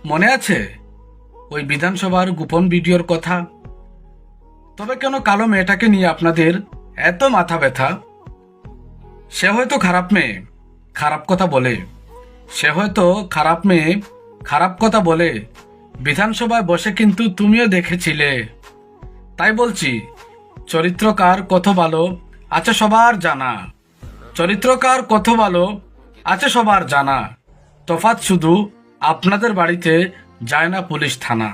মনে আছে ওই বিধানসভার গোপন ভিডিওর কথা? তবে কেন কালো মেয়েটাকে নিয়ে আপনাদের এত মাথা ব্যথা? সে হয়তো খারাপ মেয়ে, খারাপ কথা বলে। সে হয়তো খারাপ মেয়ে, খারাপ কথা বলে। বিধানসভায় বসে কিন্তু তুমিও দেখেছিলে। তাই বলছি, চরিত্রকার কত ভালো আছে সবার জানা। চরিত্রকার কত ভালো আছে সবার জানা। তফাৎ শুধু আপনাদের বাড়িতে যায় না পুলিশ থানা।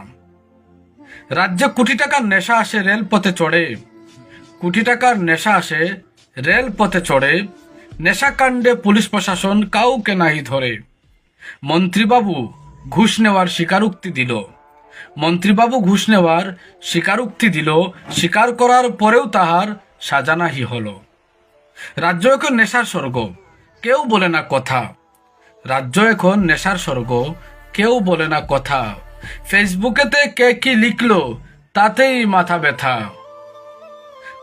রাজ্যে কোটি টাকার নেশা আসে রেলপথে চড়ে। কোটি টাকার নেশা আসে রেলপথে চড়ে। নেশাকাণ্ডে পুলিশ প্রশাসন কাউকে নাই ধরে। মন্ত্রীবাবু ঘুষ নেওয়ার স্বীকারোক্তি দিল। মন্ত্রীবাবু ঘুষ নেওয়ার স্বীকারোক্তি দিল। স্বীকার করার পরেও তাহার সাজা নাহি হলো। রাজ্য এখন নেশার স্বর্গ, কেউ বলে না কথা। রাজ্য এখন নেশার স্বর্গ, কেউ বলে না কথা। ফেসবুকেতে কে কি লিখলো তাতেই মাথা ব্যথা।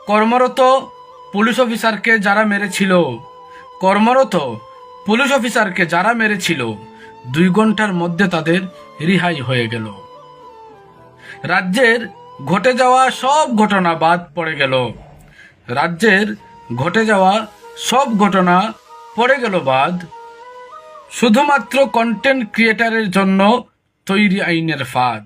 কর্মরত পুলিশ অফিসারকে যারা মেরেছিল, কর্মরত পুলিশ অফিসারকে যারা মেরেছিল, 2 ঘন্টার মধ্যে তাদের রিহাই হয়ে গেল। রাজ্যের ঘটে যাওয়া সব ঘটনা বাদ পড়ে গেল। রাজ্যের ঘটে যাওয়া সব ঘটনা পড়ে গেল বাদ। শুধুমাত্র কন্টেন্ট ক্রিয়েটারের জন্য তৈরি আইনের ফাঁদ।